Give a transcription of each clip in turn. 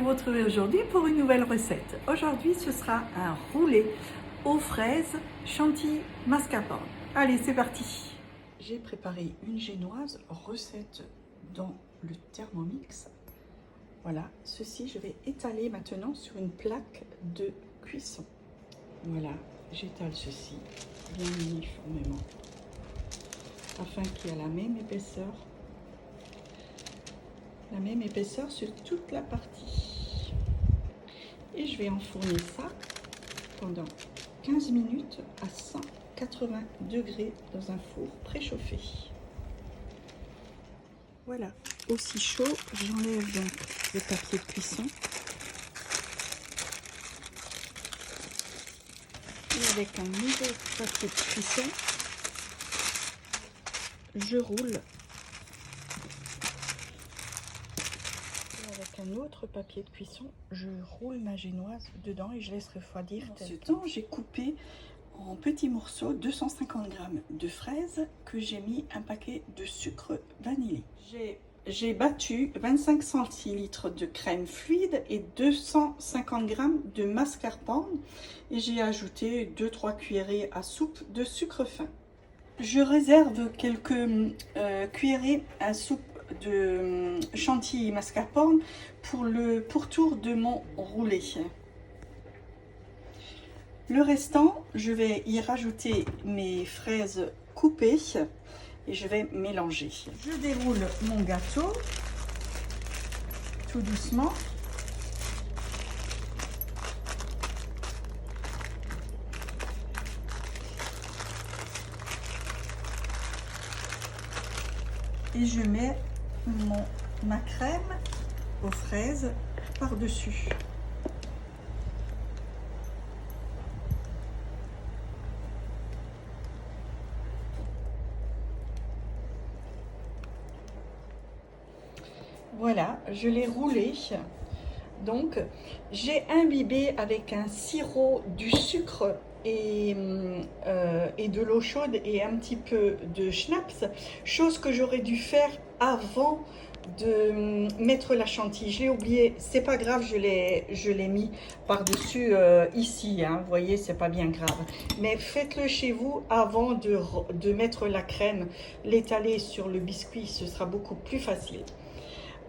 vous retrouver aujourd'hui pour une nouvelle recette. Aujourd'hui, ce sera un roulé aux fraises chantilly mascarpone. Allez, c'est parti. J'ai préparé une génoise recette dans le Thermomix. Voilà, ceci je vais étaler maintenant sur une plaque de cuisson. Voilà, j'étale ceci bien uniformément afin qu'il y ait la même épaisseur sur toute la partie. Et je vais enfourner ça pendant 15 minutes à 180 degrés dans un four préchauffé. Voilà, aussi chaud, j'enlève donc le papier de cuisson. Et avec un nouveau papier de cuisson, je roule. Avec un autre papier de cuisson, je roule ma génoise dedans et je laisse refroidir. En ce temps, j'ai coupé en petits morceaux 250 g de fraises que j'ai mis un paquet de sucre vanillé. J'ai battu 25 centilitres de crème fluide et 250 g de mascarpone et j'ai ajouté 2-3 cuillerées à soupe de sucre fin. Je réserve quelques cuillerées à soupe de chantilly mascarpone pour le pourtour de mon roulé. Le restant, je vais y rajouter mes fraises coupées et je vais mélanger. Je déroule mon gâteau tout doucement. Et je mets ma crème aux fraises par-dessus. Voilà, je l'ai roulé. Donc, j'ai imbibé avec un sirop du sucre et de l'eau chaude et un petit peu de schnapps, chose que j'aurais dû faire avant de mettre la chantilly. Je l'ai oublié, c'est pas grave, je l'ai mis par-dessus ici, hein, vous voyez, c'est pas bien grave. Mais faites-le chez vous avant de mettre la crème, l'étaler sur le biscuit, ce sera beaucoup plus facile.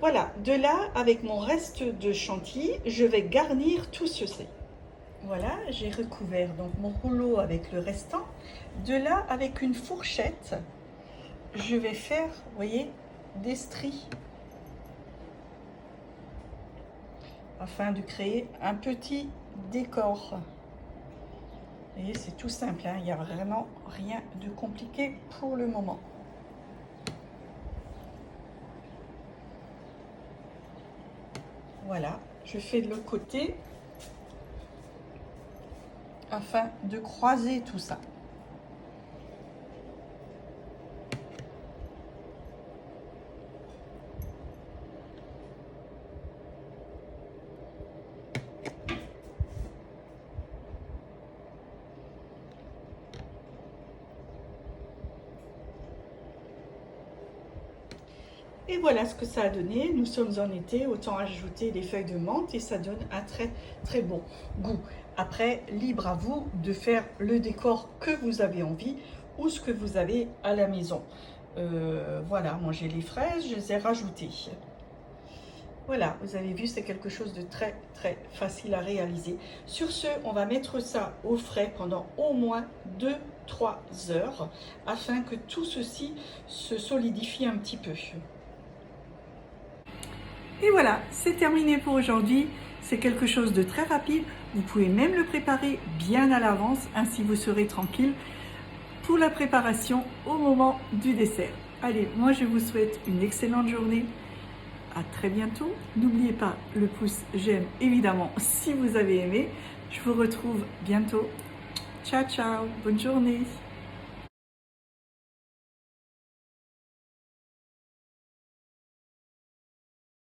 Voilà, de là, avec mon reste de chantilly, je vais garnir tout ceci. Voilà, j'ai recouvert donc mon rouleau avec le restant. De là, avec une fourchette, je vais faire, vous voyez, des stries. Afin de créer un petit décor. Vous voyez, c'est tout simple, hein, il n'y a vraiment rien de compliqué pour le moment. Voilà, je fais de l'autre côté afin de croiser tout ça. Et voilà ce que ça a donné. Nous sommes en été, autant ajouter des feuilles de menthe et ça donne un très très bon goût. Après, libre à vous de faire le décor que vous avez envie ou ce que vous avez à la maison. Voilà, moi j'ai les fraises, je les ai rajoutées. Voilà, vous avez vu, c'est quelque chose de très très facile à réaliser. Sur ce, on va mettre ça au frais pendant au moins 2-3 heures afin que tout ceci se solidifie un petit peu. Et voilà, c'est terminé pour aujourd'hui. C'est quelque chose de très rapide. Vous pouvez même le préparer bien à l'avance, ainsi vous serez tranquille pour la préparation au moment du dessert. Allez, moi je vous souhaite une excellente journée. À très bientôt. N'oubliez pas le pouce j'aime, évidemment, si vous avez aimé. Je vous retrouve bientôt. Ciao, ciao. Bonne journée.